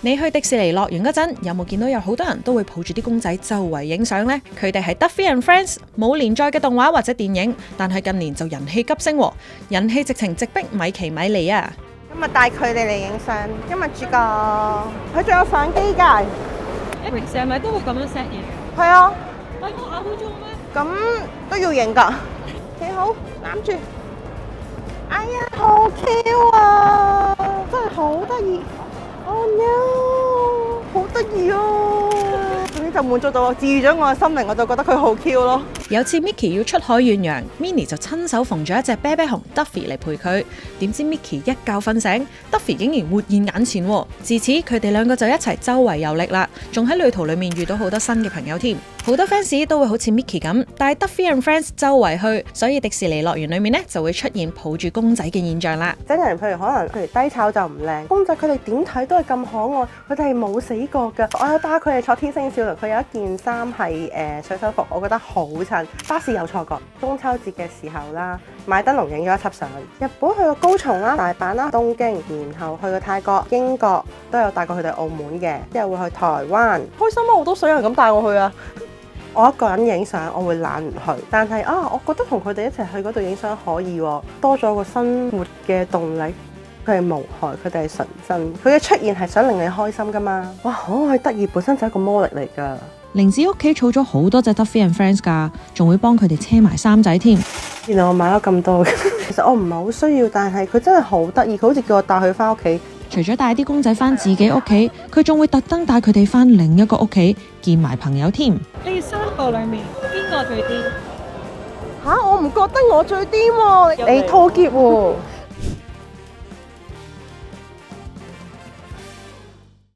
你去迪士尼樂園嗰陣，有冇見到有好多人都會抱住啲公仔周圍影相呢？佢哋係 Duffy and Friends， 冇連載嘅動畫或者電影，但係近年就人氣急升，人氣直情直逼米奇米妮啊！今日帶佢哋嚟影相，今日主角佢仲有相機㗎。平時係咪都會咁樣 set 嘢？係啊，但係我咬好咗咩？咁都要影㗎。幾好，攬住。哎呀，好 Q 啊！真係好得意。Oh no！ 好得意哦！總之就滿足到我，治愈咗我嘅心靈，我就覺得佢好 Q 咯。有次 Mickey 要出海遠洋 ，Minnie 就親手縫咗一隻啤啤熊 Duffy 嚟陪佢。點知 Mickey 一覺瞓醒 ，Duffy 竟然活現眼前。自此佢哋兩個就一齊周圍遊歷啦，仲喺旅途裏面遇到好多新嘅朋友添。好多 fans 都會好似 Mickey 咁帶 Duffy and Friends 周圍去，所以迪士尼樂園裏面呢就會出現抱住公仔嘅現象啦。真人譬如低炒就唔靚，公仔佢哋點睇都係咁可愛，佢哋係冇死過㗎。我有帶佢哋坐天星小輪，佢有一件衫係水手服，我覺得好襯。巴士有錯過，中秋節嘅時候啦，買燈籠影咗一輯相。日本去過高松啦、大阪啦、東京，然後去過泰國、英國都有帶過佢哋澳門嘅，之後會去台灣。開心啊！好多水人咁帶我去啊！我一個人影相，我會懶唔去，但係我覺得同佢哋一齊去嗰度影相可以喎，多咗個生活嘅動力。佢係無害，佢哋係純真，佢嘅出現係想令你開心噶嘛。哇，可愛得意本身就係一個魔力嚟㗎。玲子屋企儲咗好多隻 Duffy and Friends 㗎，仲會幫佢哋車埋衫仔添。原來我買咗咁多嘅，其實我唔係好需要，但係佢真係好得意，佢好似叫我帶佢翻屋企。除咗帶啲公仔翻自己屋企，佢仲會特登帶佢哋翻另一個屋企見埋朋友添。你三個裏面邊個最癲？我唔覺得我最癲喎，你拖劫喎。